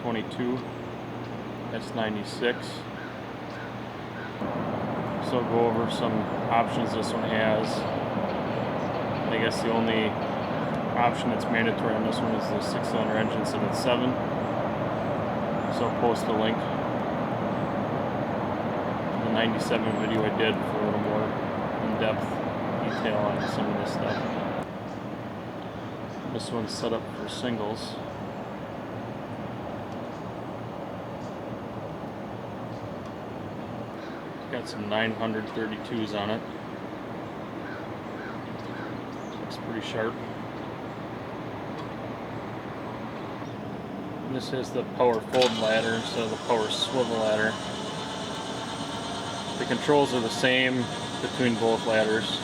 2022 S96. So I'll go over some options this one has. I guess the only option that's mandatory on this one is the 6-cylinder engine instead of 7. So I'll post a link to the 97 video I did for a little more in-depth detail on some of this stuff. This one's set up for singles. Got some 932s on it. Looks pretty sharp. And this has the power fold ladder instead of the power swivel ladder. The controls are the same between both ladders.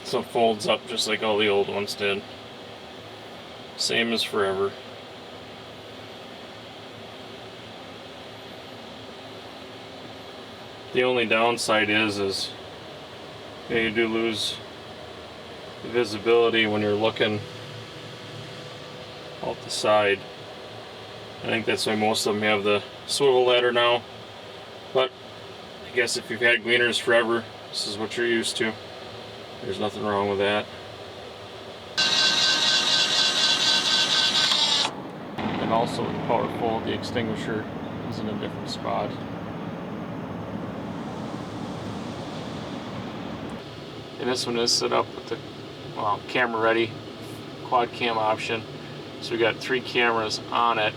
So it folds up just like all the old ones did. Same as forever. The only downside is you do lose visibility when you're looking out the side. I think that's why most of them have the swivel ladder now. But I guess if you've had Gleaners forever, this is what you're used to. There's nothing wrong with that. And also with power fold, the extinguisher is in a different spot. And this one is set up with the camera ready quad cam option. So we got 3 cameras on it.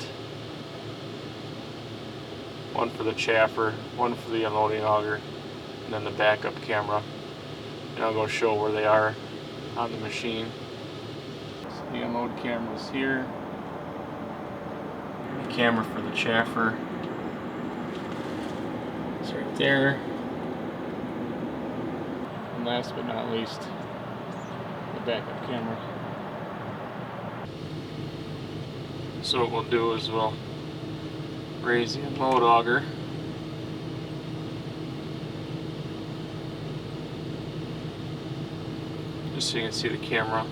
One for the chaffer, one for the unloading auger, and then the backup camera. And I'll go show where they are on the machine. So the unload camera is here. The camera for the chaffer is right there. And last but not least, the backup camera. So what we'll do is we'll raise the unload auger. Just so you can see the camera.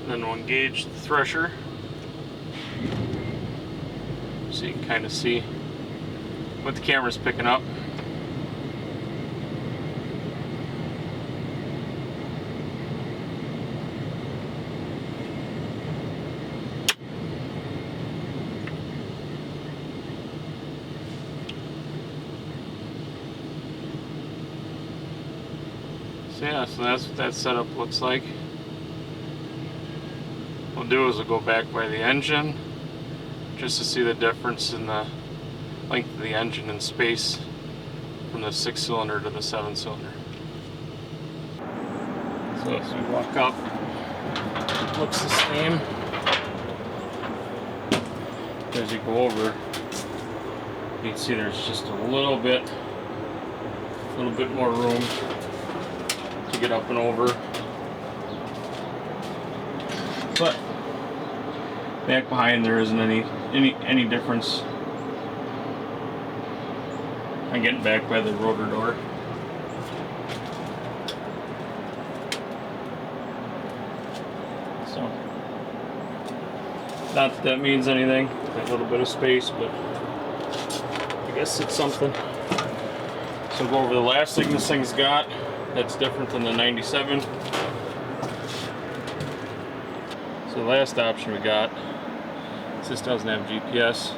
And then we'll engage the thresher, so you can kind of see what the camera's picking up. So yeah, so that's what that setup looks like. What we'll do is we'll go back by the engine just to see the difference in the length of the engine and space from the 6-cylinder to the 7-cylinder. So as we walk up, it looks the same. As you go over, you can see there's just a little bit more room to get up and over. But back behind there isn't any difference on getting back by the rotor door. So not that that means anything, that little bit of space, but I guess it's something. So we'll go over the last thing this thing's got that's different than the 97. So the last option we got, this doesn't have GPS,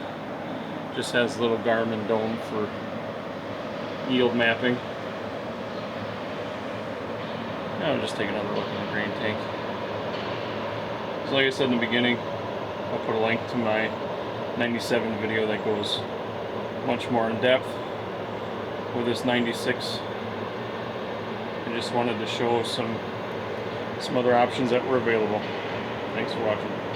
just has a little Garmin dome for yield mapping. Now I'll just take another look at the grain tank. So like I said in the beginning, I'll put a link to my 97 video that goes much more in depth with this 96. I just wanted to show some other options that were available. Thanks for watching.